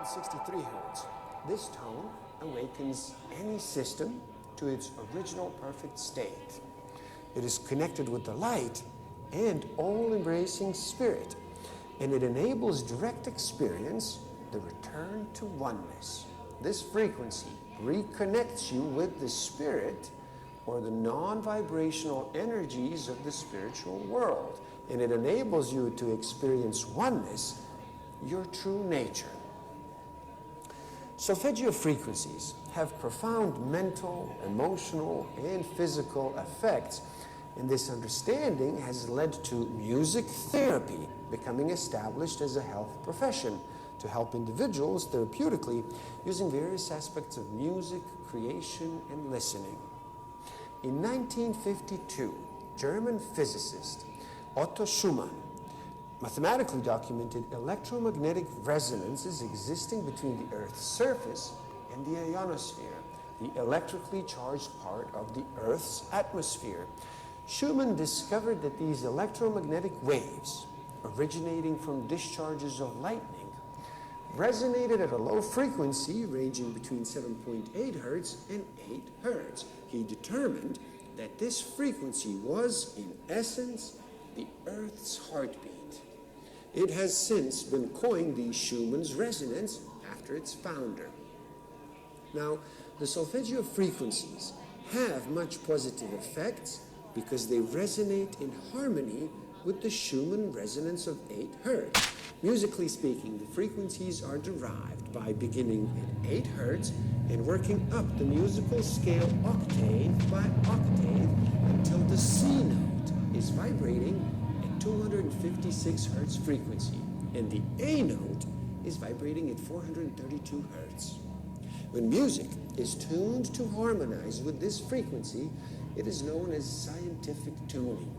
63 Hz. This tone awakens any system to its original perfect state. It is connected with the light and all-embracing spirit, and it enables direct experience, the return to oneness. This frequency reconnects you with the spirit or the non-vibrational energies of the spiritual world, and it enables you to experience oneness, your true nature. Solfeggio frequencies have profound mental, emotional, and physical effects, and this understanding has led to music therapy becoming established as a health profession to help individuals therapeutically using various aspects of music, creation, and listening. In 1952, German physicist Otto Schumann mathematically documented electromagnetic resonances existing between the Earth's surface and the ionosphere, the electrically charged part of the Earth's atmosphere. Schumann discovered that these electromagnetic waves, originating from discharges of lightning, resonated at a low frequency ranging between 7.8 Hz and 8 Hz. He determined that this frequency was, in essence, the Earth's heartbeat. It has since been coined the Schumann's resonance after its founder. Now, the solfeggio frequencies have much positive effects because they resonate in harmony with the Schumann resonance of 8 Hz. Musically speaking, the frequencies are derived by beginning at 8 Hz and working up the musical scale octave by octave until the C note is vibrating at 256 Hz frequency and the A note is vibrating at 432 Hz. When music is tuned to harmonize with this frequency, it is known as scientific tuning.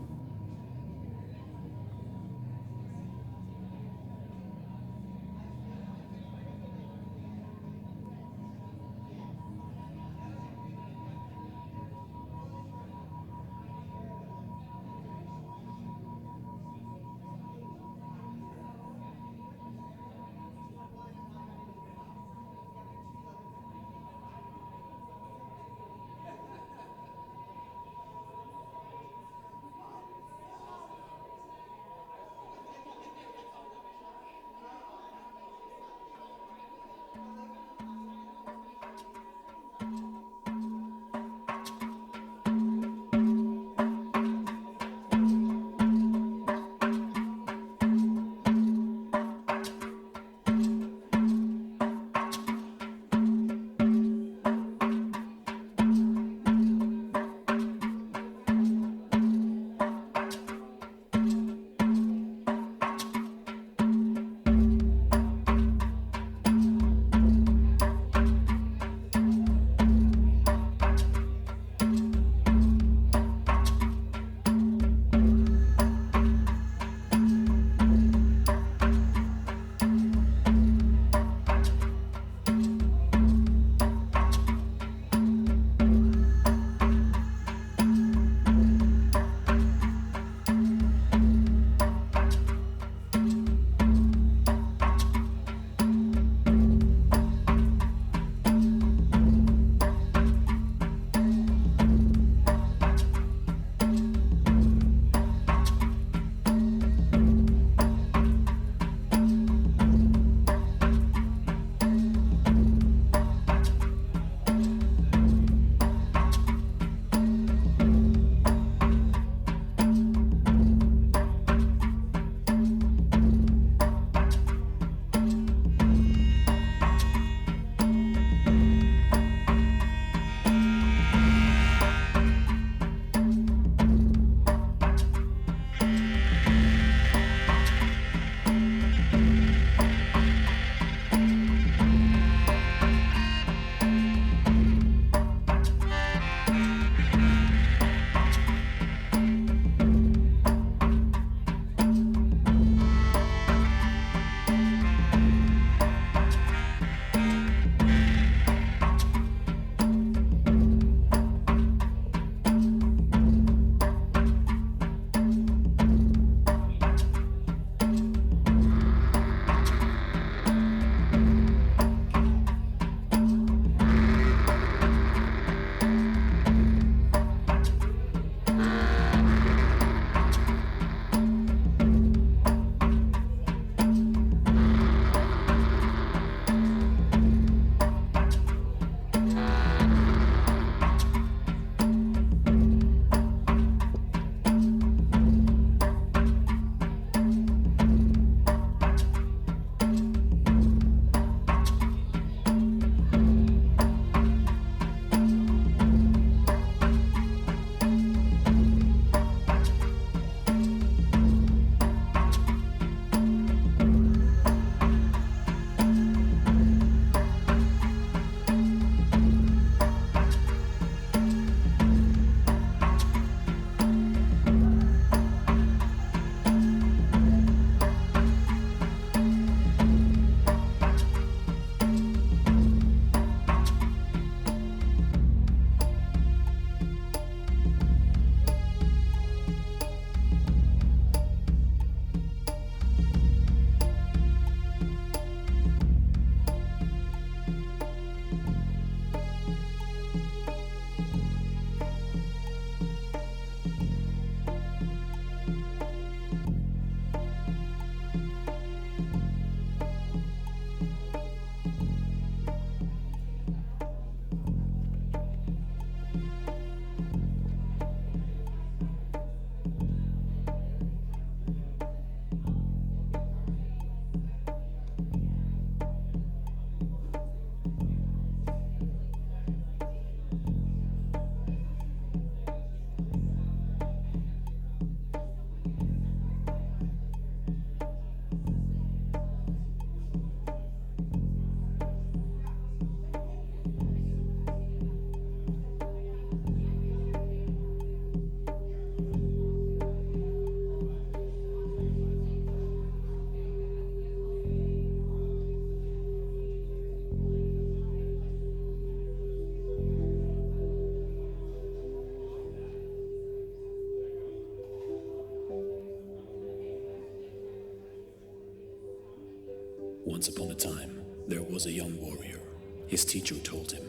Once upon a time, there was a young warrior. His teacher told him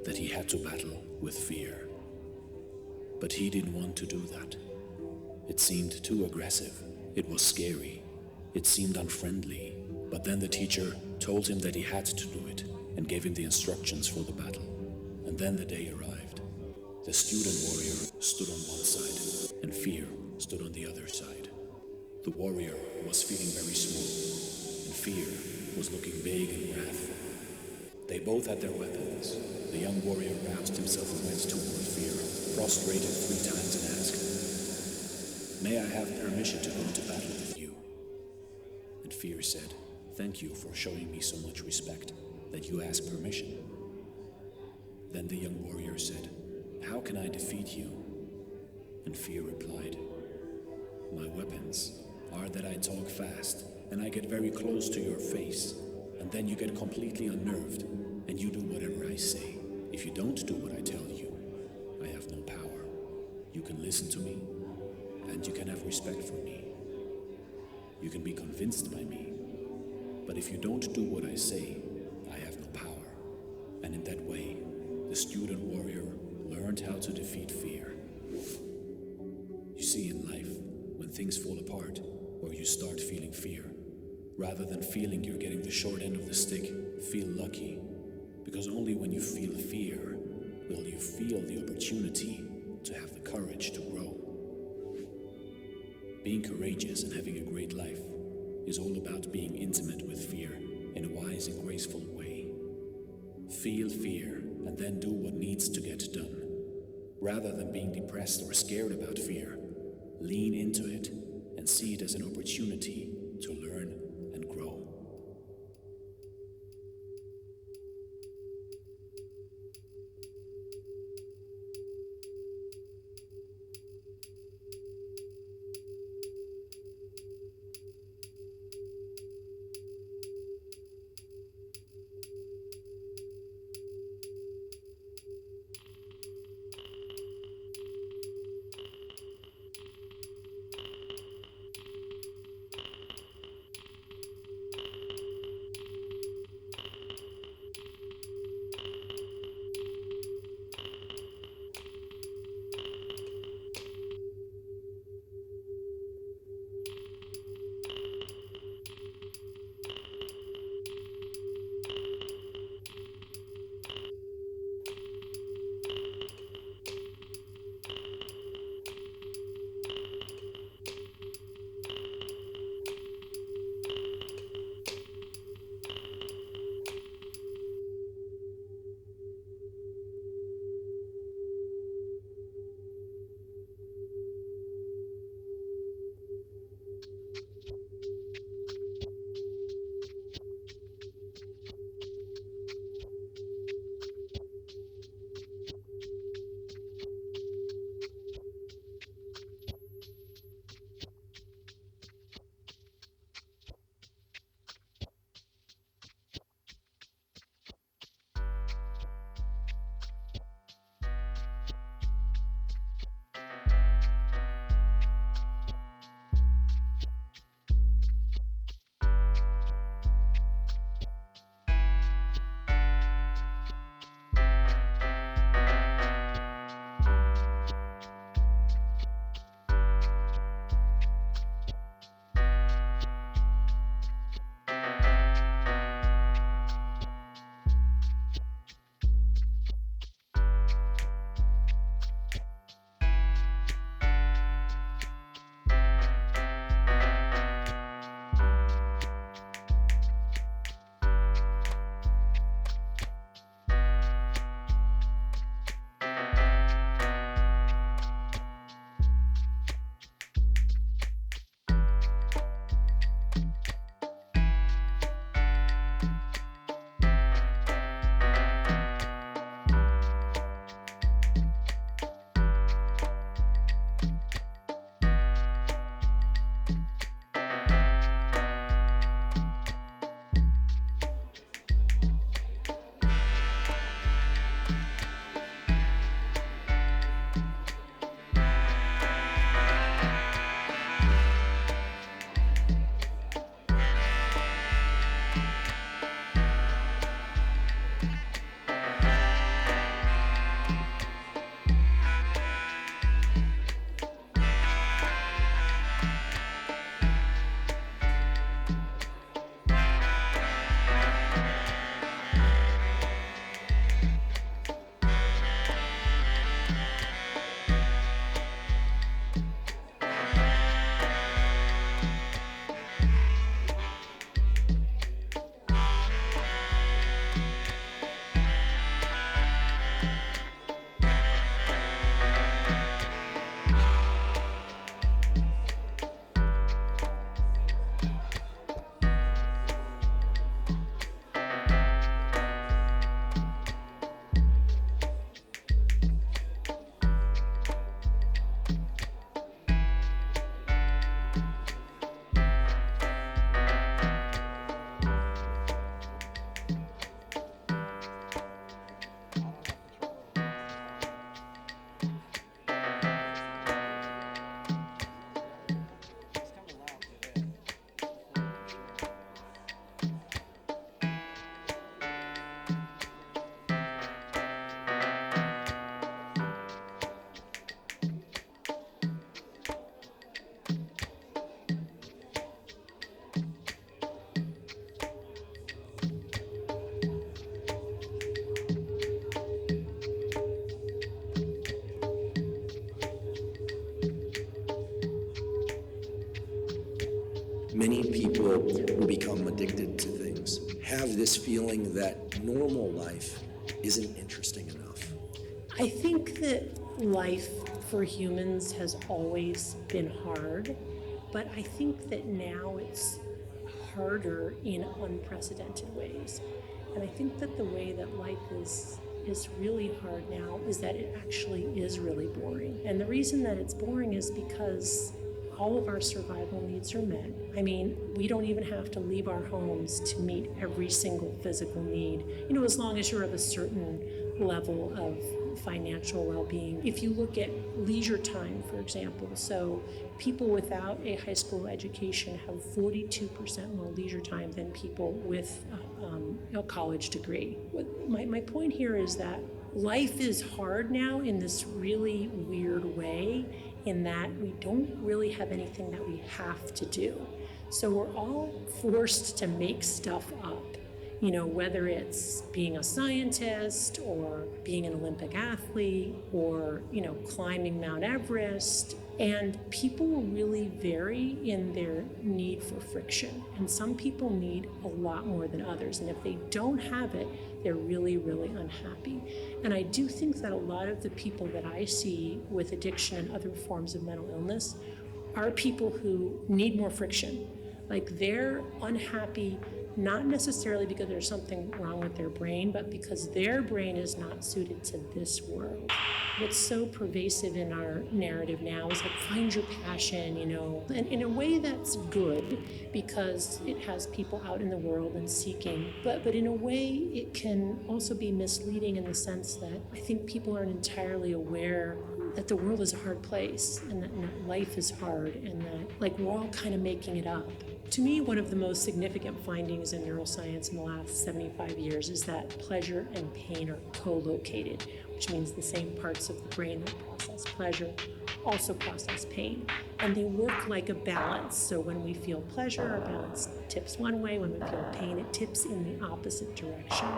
that he had to battle with fear. But he didn't want to do that. It seemed too aggressive. It was scary. It seemed unfriendly. But then the teacher told him that he had to do it and gave him the instructions for the battle. And then the day arrived. The student warrior stood on one side and fear stood on the other side. The warrior was feeling very small and fear was looking big and wrathful. They both had their weapons. The young warrior roused himself and went toward fear, prostrated 3 times and asked, "May I have permission to go to battle with you?" And fear said, "Thank you for showing me so much respect that you ask permission." Then the young warrior said, "How can I defeat you?" And fear replied, "My weapons are that I talk fast and I get very close to your face, and then you get completely unnerved and you do whatever I say. If you don't do what I tell you, I have no power. You can listen to me and you can have respect for me. You can be convinced by me, but if you don't do what I say, I have no power." And in that way, the student warrior learned how to defeat fear. You see, in life, when things fall apart or you start feeling fear, rather than feeling you're getting the short end of the stick, feel lucky, because only when you feel fear will you feel the opportunity to have the courage to grow. Being courageous and having a great life is all about being intimate with fear in a wise and graceful way. Feel fear and then do what needs to get done. Rather than being depressed or scared about fear, lean into it and see it as an opportunity to learn and grow. Many people who become addicted to things have this feeling that normal life isn't interesting enough. I think that life for humans has always been hard, but I think that now it's harder in unprecedented ways. And I think that the way that life is really hard now is that it actually is really boring. And the reason that it's boring is because all of our survival needs are met. I mean, we don't even have to leave our homes to meet every single physical need, as long as you're of a certain level of financial well-being. If you look at leisure time, for example, so people without a high school education have 42% more leisure time than people with a college degree. My point here is that life is hard now in this really weird way, in that we don't really have anything that we have to do. So we're all forced to make stuff up. Whether it's being a scientist or being an Olympic athlete or, climbing Mount Everest. And people really vary in their need for friction. And some people need a lot more than others. And if they don't have it, they're really, really unhappy. And I do think that a lot of the people that I see with addiction and other forms of mental illness are people who need more friction. Like, they're unhappy not necessarily because there's something wrong with their brain, but because their brain is not suited to this world. What's so pervasive in our narrative now is like, find your passion, and in a way that's good because it has people out in the world and seeking, but in a way it can also be misleading in the sense that I think people aren't entirely aware that the world is a hard place and that life is hard and that we're all kind of making it up. To me, one of the most significant findings in neuroscience in the last 75 years is that pleasure and pain are co-located, which means the same parts of the brain that process pleasure also process pain. And they work like a balance. So when we feel pleasure, our balance tips one way. When we feel pain, it tips in the opposite direction.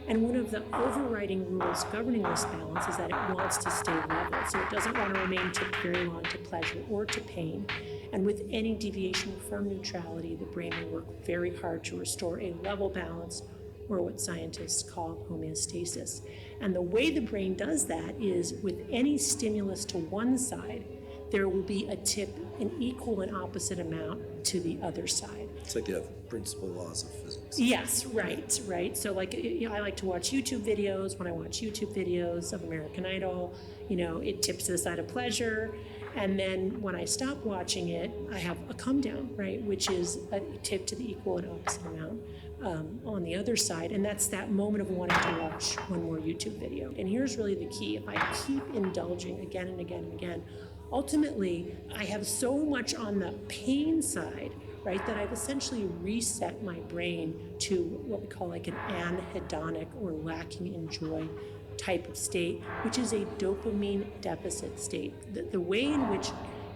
And one of the overriding rules governing this balance is that it wants to stay level. So it doesn't want to remain tipped very long to pleasure or to pain. And with any deviation from neutrality, the brain will work very hard to restore a level balance, or what scientists call homeostasis. And the way the brain does that is with any stimulus to one side, there will be a tip in equal and opposite amount to the other side. It's like the principal laws of physics. Yes, right. So I like to watch YouTube videos. When I watch YouTube videos of American Idol, it tips to the side of pleasure. And then when I stop watching it, I have a come down, right, which is a tip to the equal and opposite amount on the other side. And that's that moment of wanting to watch one more YouTube video. And here's really the key. If I keep indulging again and again and again, ultimately, I have so much on the pain side, right, that I've essentially reset my brain to what we call like an anhedonic or lacking in joy type of state, which is a dopamine deficit state. The way in which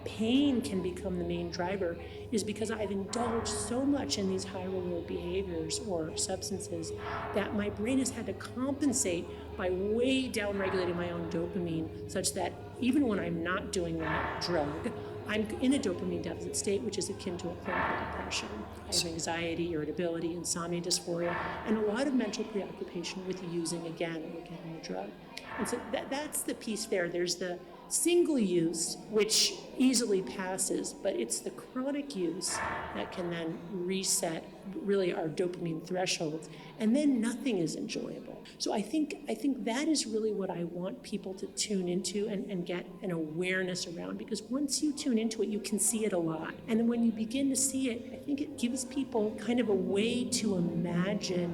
pain can become the main driver is because I've indulged so much in these high reward behaviors or substances that my brain has had to compensate by way down regulating my own dopamine, such that even when I'm not doing that drug, I'm in a dopamine deficit state, which is akin to a clinical depression. I have anxiety, irritability, insomnia, dysphoria, and a lot of mental preoccupation with using again or getting the drug. And so that's the piece there. There's the single use, which easily passes, but it's the chronic use that can then reset really our dopamine thresholds, and then nothing is enjoyable. So I think that is really what I want people to tune into and get an awareness around, because once you tune into it, you can see it a lot. And then when you begin to see it, I think it gives people kind of a way to imagine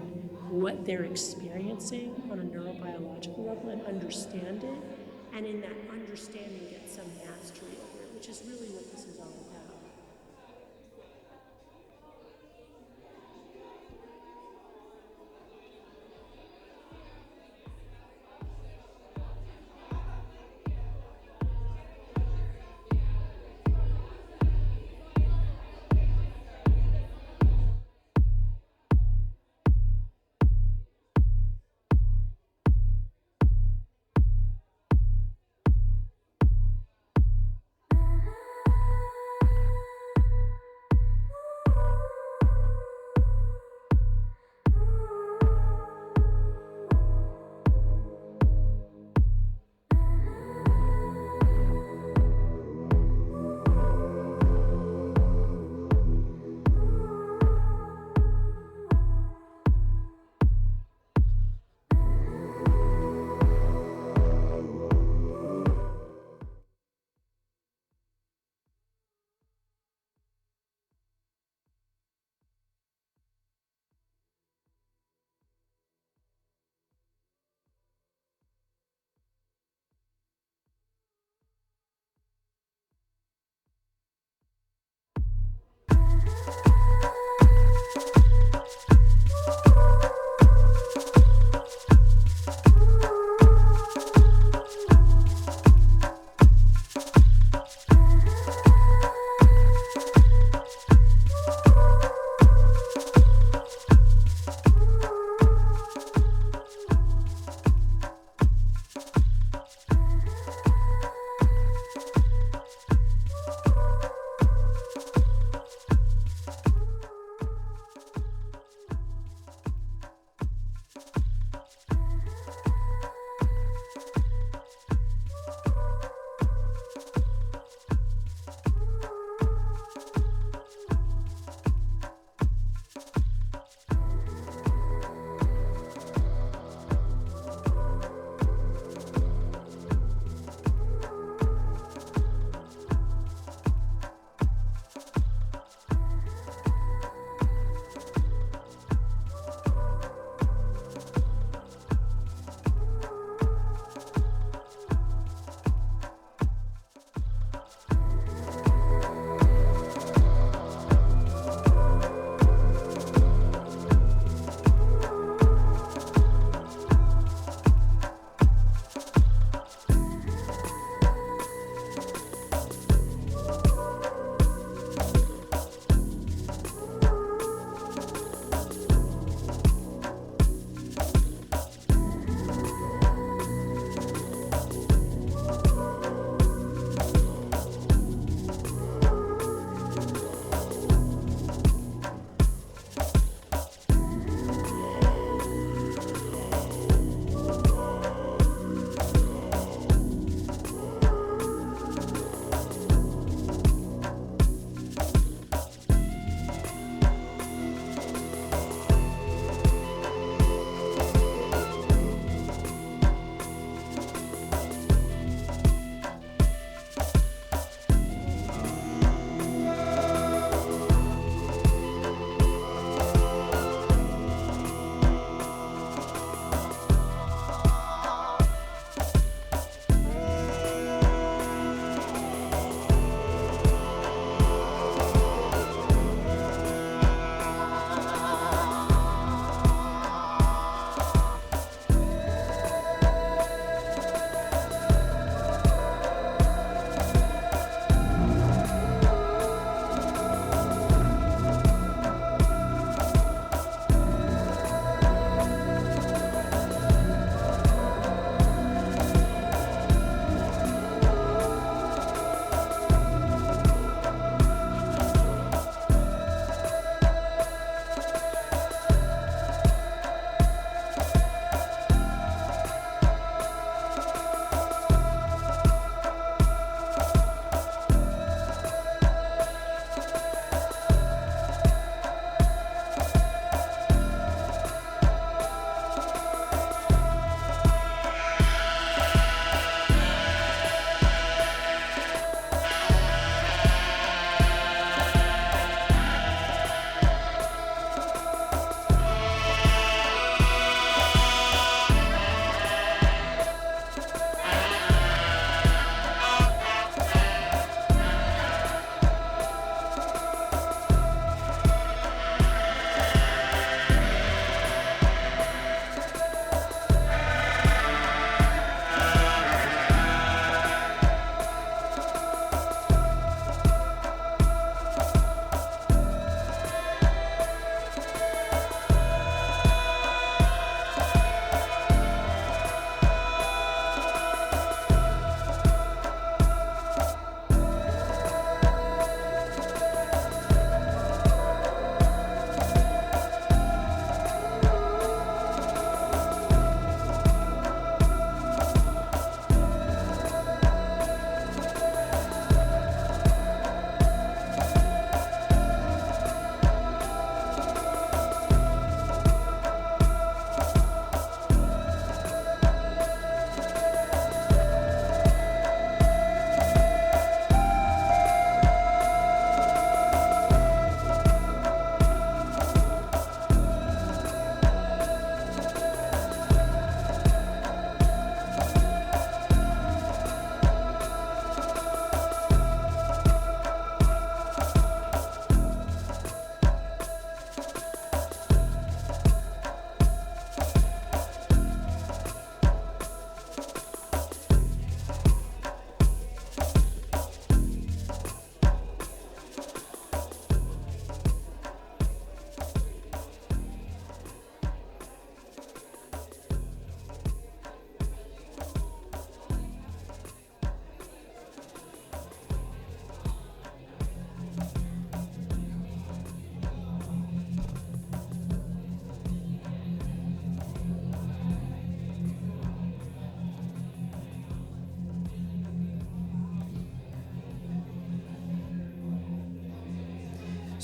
what they're experiencing on a neurobiological level and understand it. And in that understanding, get some mastery over it, which is really what this is all about.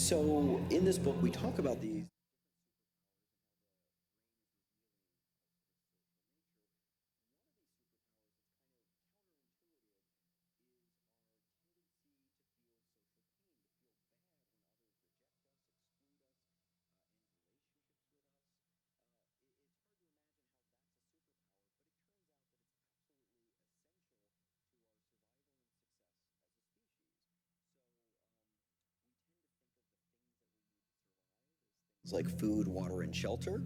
so in this book, we talk about these. Like food, water, and shelter.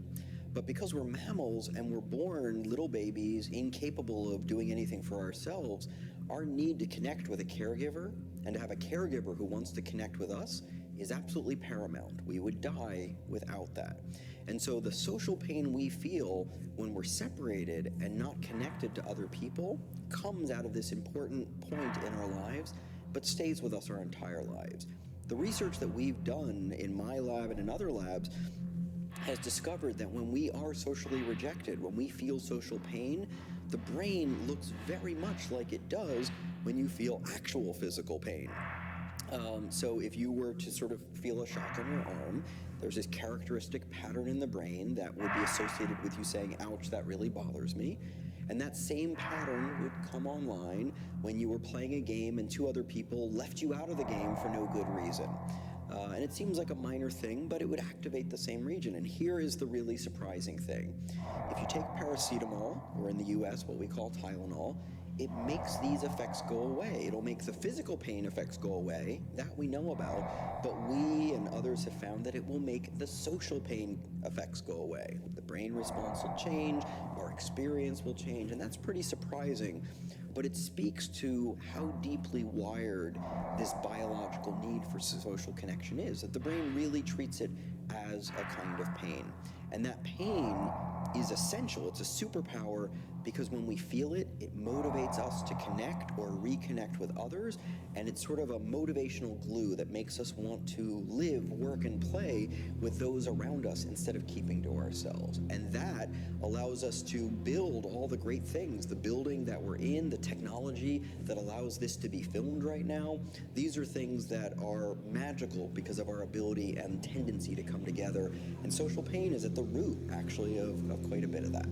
But because we're mammals and we're born little babies, incapable of doing anything for ourselves, our need to connect with a caregiver and to have a caregiver who wants to connect with us is absolutely paramount. We would die without that. And so the social pain we feel when we're separated and not connected to other people comes out of this important point in our lives, but stays with us our entire lives. The research that we've done in my lab and in other labs has discovered that when we are socially rejected, when we feel social pain, the brain looks very much like it does when you feel actual physical pain. So if you were to sort of feel a shock on your arm, there's this characteristic pattern in the brain that would be associated with you saying, ouch, that really bothers me. And that same pattern would come online when you were playing a game and two other people left you out of the game for no good reason. And it seems like a minor thing, but it would activate the same region. And here is the really surprising thing. If you take paracetamol, or in the US, what we call Tylenol, it makes these effects go away. It'll make the physical pain effects go away, that we know about, but we and others have found that it will make the social pain effects go away. The brain response will change, our experience will change, and that's pretty surprising. But it speaks to how deeply wired this biological need for social connection is, that the brain really treats it as a kind of pain. And that pain is essential. It's a superpower because when we feel it, it motivates us to connect or reconnect with others, and it's sort of a motivational glue that makes us want to live, work, and play with those around us instead of keeping to ourselves. And that allows us to build all the great things, the building that we're in, the technology that allows this to be filmed right now. These are things that are magical because of our ability and tendency to come together. And social pain is at the root, actually, of quite a bit of that.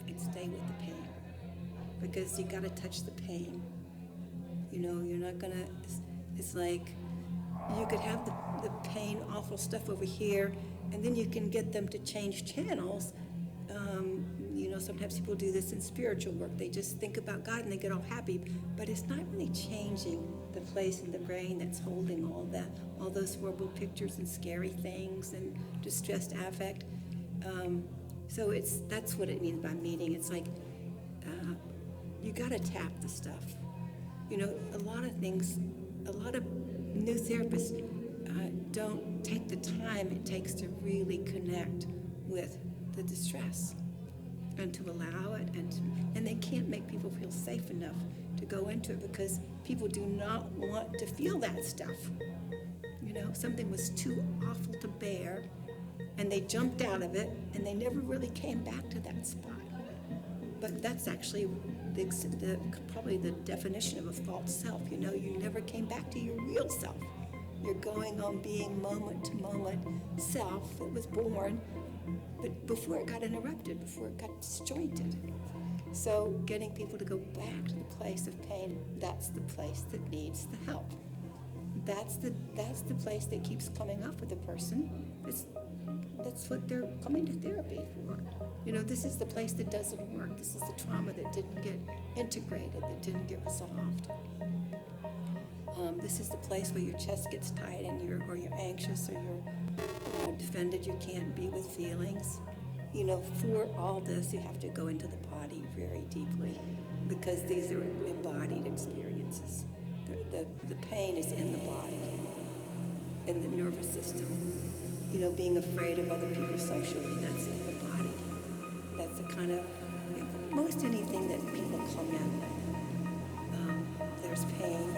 And stay with the pain, because you got to touch the pain. You know, you're not gonna, it's like you could have the pain, awful stuff over here, and then you can get them to change channels. You know, sometimes people do this in spiritual work. They just think about God and they get all happy, but it's not really changing the place in the brain that's holding all that, all those horrible pictures and scary things and distressed affect. So that's what it means by meeting. It's like you gotta tap the stuff. You know, a lot of new therapists don't take the time it takes to really connect with the distress and to allow it, and they can't make people feel safe enough to go into it because people do not want to feel that stuff. You know, something was too awful to bear, and they jumped out of it, and they never really came back to that spot. But that's actually probably the definition of a false self. You know, you never came back to your real self. You're going on being moment to moment self that was born, but before it got interrupted, before it got disjointed. So getting people to go back to the place of pain, that's the place that needs the help. That's the place that keeps coming up with a person that's what they're coming to therapy for. You know, this is the place that doesn't work. This is the trauma that didn't get integrated, that didn't get resolved. This is the place where your chest gets tight and you're anxious or you're defended. You can't be with feelings. You know, for all this, you have to go into the body very deeply because these are embodied experiences. The pain is in the body, in the nervous system. You know, being afraid of other people socially, that's in the body. That's the kind of, most anything that people come in with. There's pain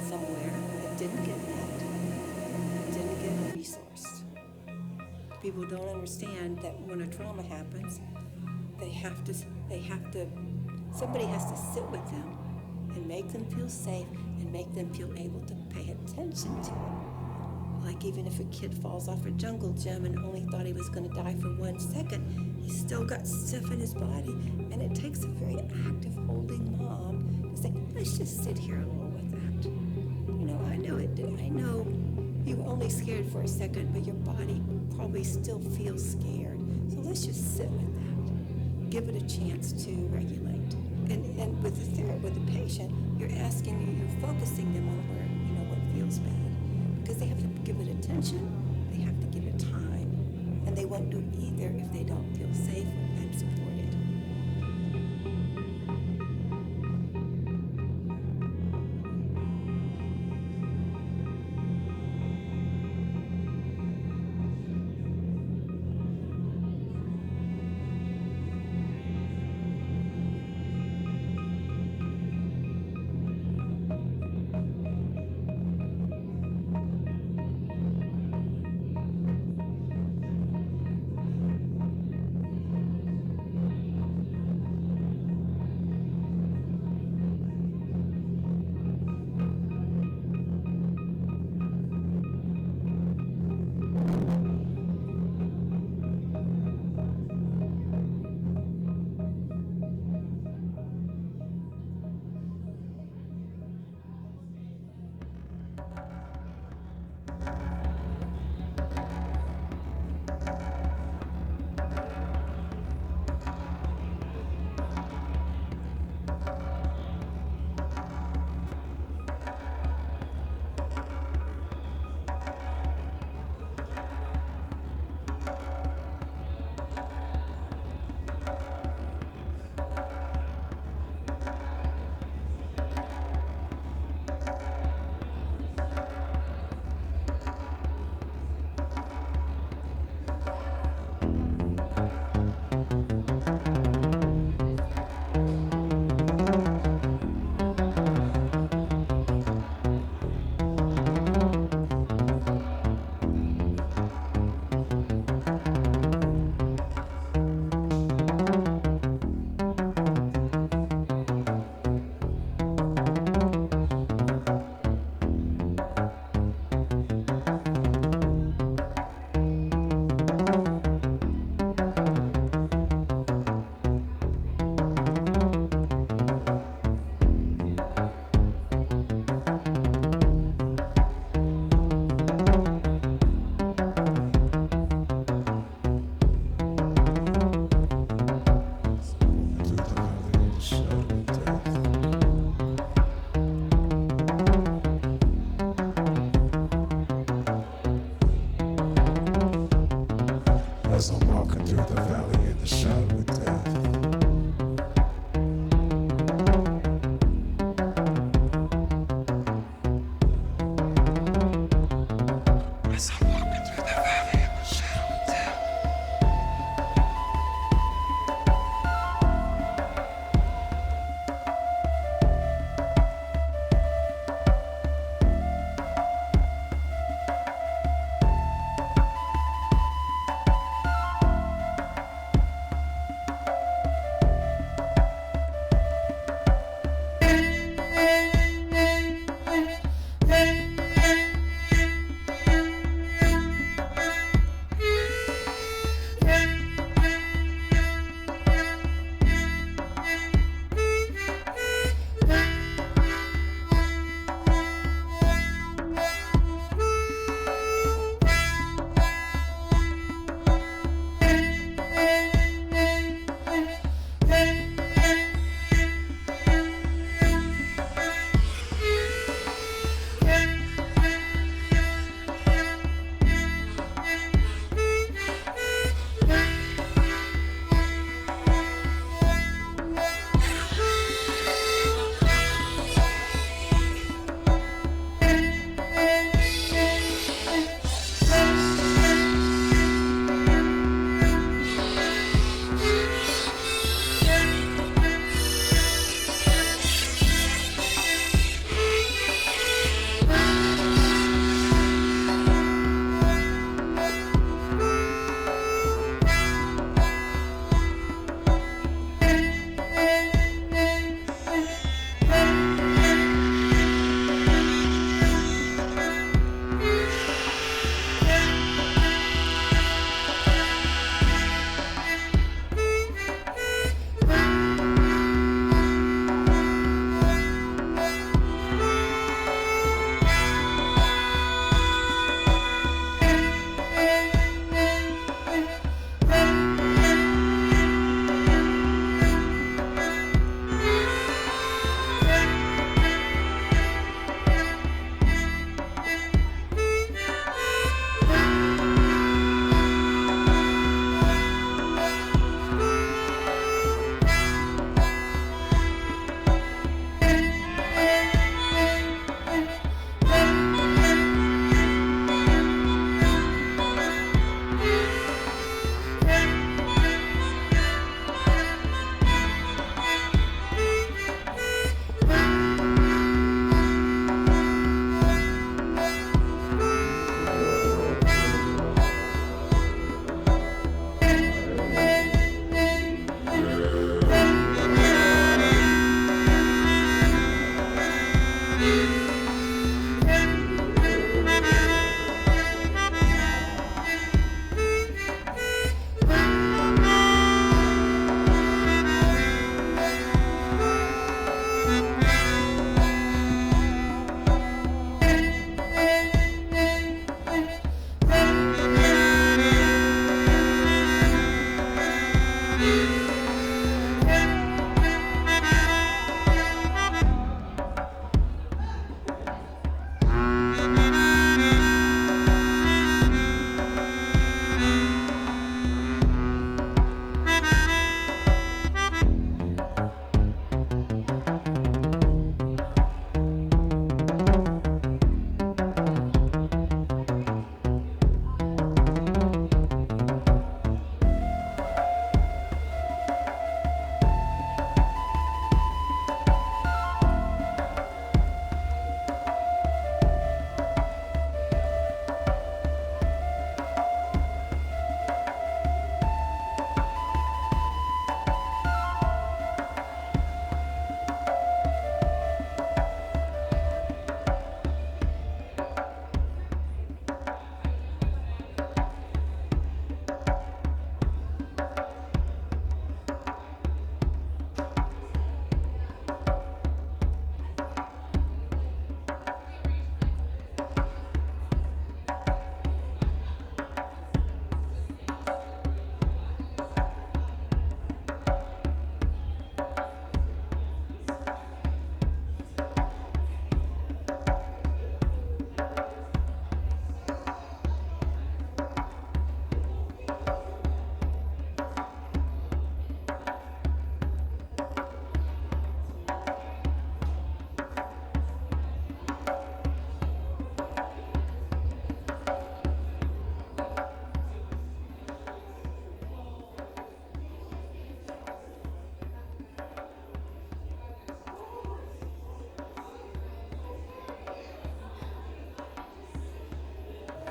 somewhere that didn't get met, didn't get resourced. People don't understand that when a trauma happens, somebody has to sit with them and make them feel safe and make them feel able to pay attention to it. Like even if a kid falls off a jungle gym and only thought he was going to die for 1 second, he's still got stuff in his body, and it takes a very active holding mom to say, let's just sit here a little with that. You know, I know you were only scared for a second, but your body probably still feels scared. So let's just sit with that. Give it a chance to regulate. And with the patient, you're focusing them on where, you know, what feels bad. Because they have to give it attention, they have to give it time, and they won't do either if they don't feel safe and supported.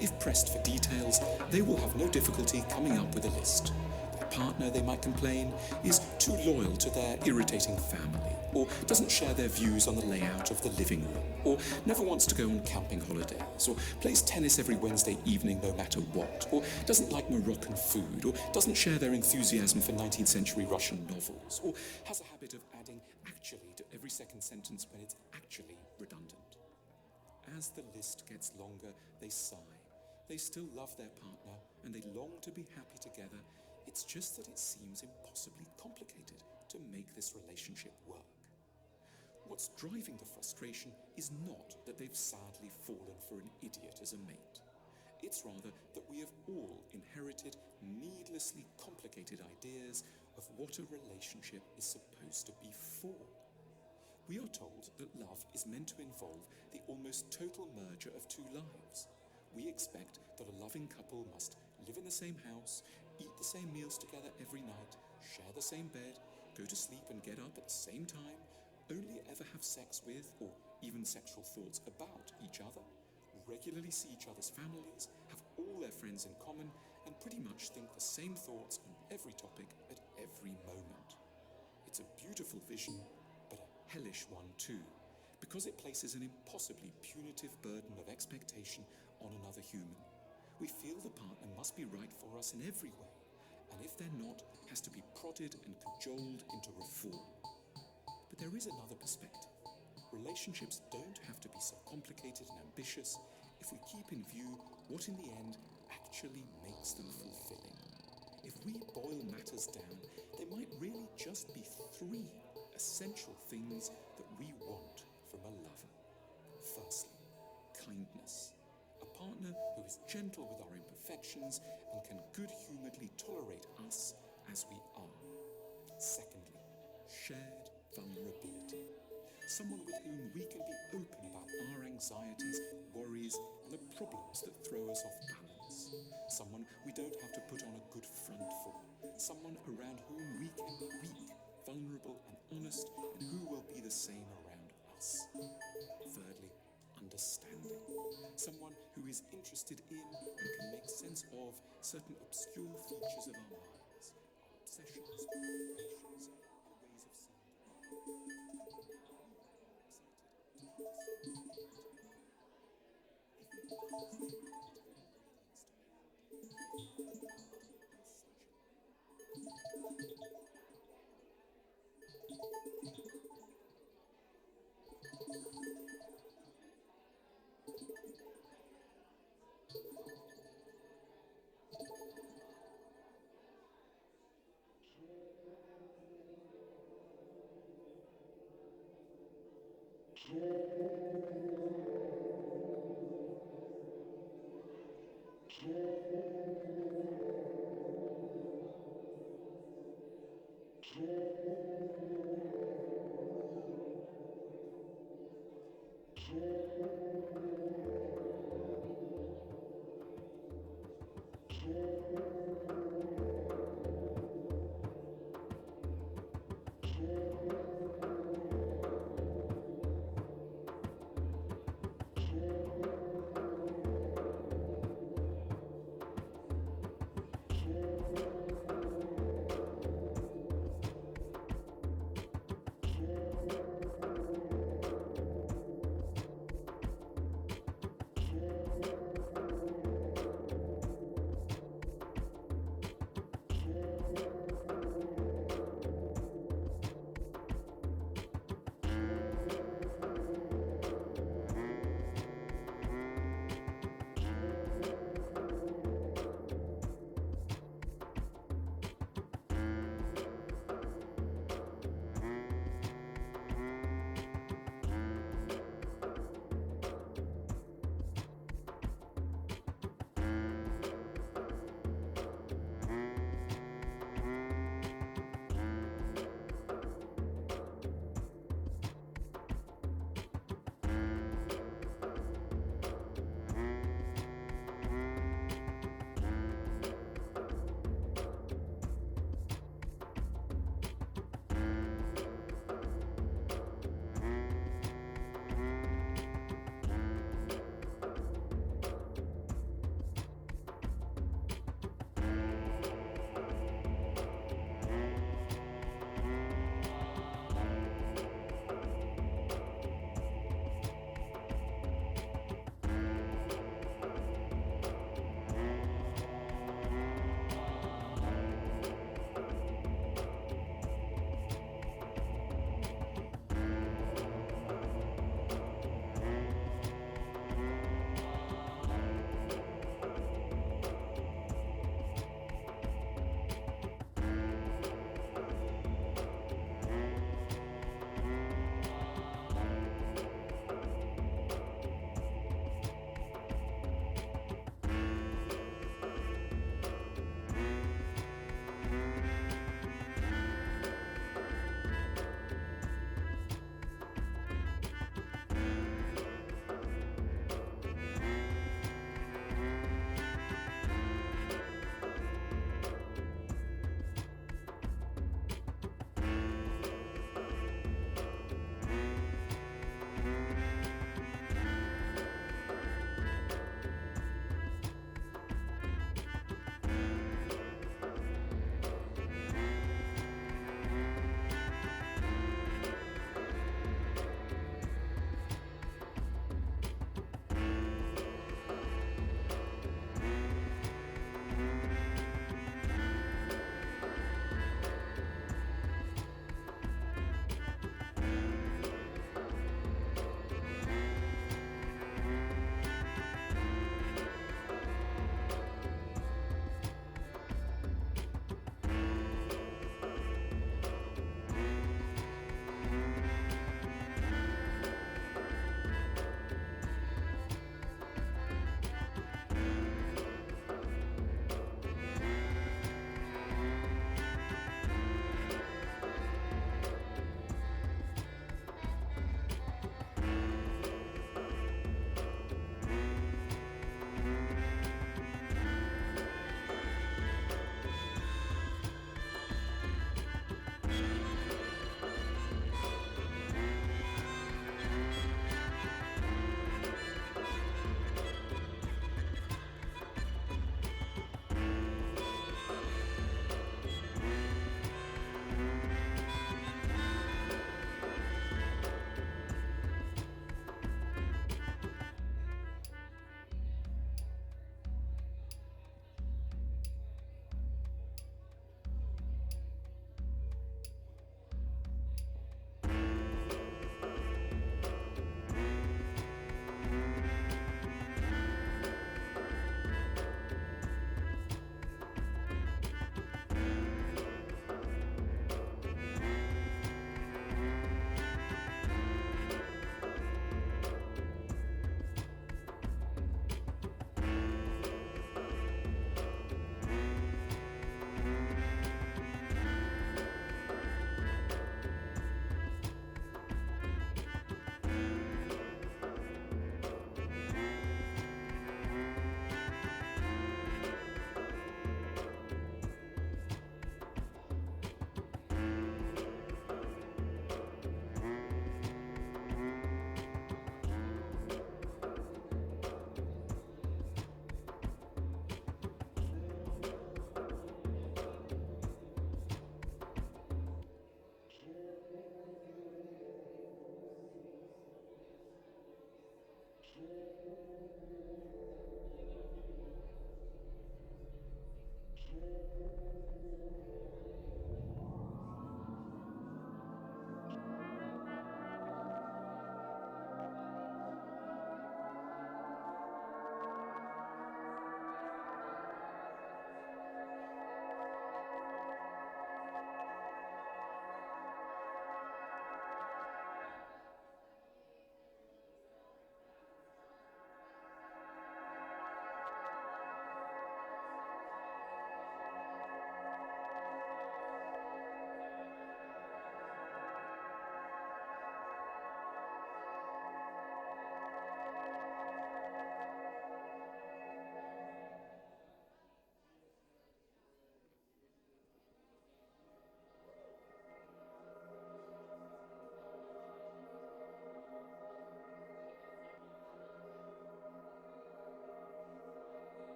If pressed for details, they will have no difficulty coming up with a list. Their partner, they might complain, is too loyal to their irritating family, or doesn't share their views on the layout of the living room, or never wants to go on camping holidays, or plays tennis every Wednesday evening no matter what, or doesn't like Moroccan food, or doesn't share their enthusiasm for 19th century Russian novels, or has a habit of adding actually to every second sentence when it's actually redundant. As the list gets longer, they sigh. They still love their partner, and they long to be happy together. It's just that it seems impossibly complicated to make this relationship work. What's driving the frustration is not that they've sadly fallen for an idiot as a mate. It's rather that we have all inherited needlessly complicated ideas of what a relationship is supposed to be for. We are told that love is meant to involve the almost total merger of two lives. We expect that a loving couple must live in the same house, eat the same meals together every night, share the same bed, go to sleep and get up at the same time, only ever have sex with or even sexual thoughts about each other, regularly see each other's families, have all their friends in common, and pretty much think the same thoughts on every topic at every moment. It's a beautiful vision, but a hellish one too, because it places an impossibly punitive burden of expectation on another human. We feel the partner must be right for us in every way, and if they're not, has to be prodded and cajoled into reform. But there is another perspective. Relationships don't have to be so complicated and ambitious if we keep in view what in the end actually makes them fulfilling. If we boil matters down, there might really just be three essential things that we want from a lover. Firstly, kindness. A partner who is gentle with our imperfections and can good-humouredly tolerate us as we are. Secondly, shared vulnerability. Someone with whom we can be open about our anxieties, worries, and the problems that throw us off balance. Someone we don't have to put on a good front for. Someone around whom we can be weak, vulnerable, and honest, and who will be the same around us. Thirdly, understanding. Someone who is interested in and can make sense of certain obscure features of our lives, our obsessions, motivations, and ways of seeing the world.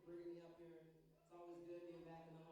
bringing me up here. It's always good being back in the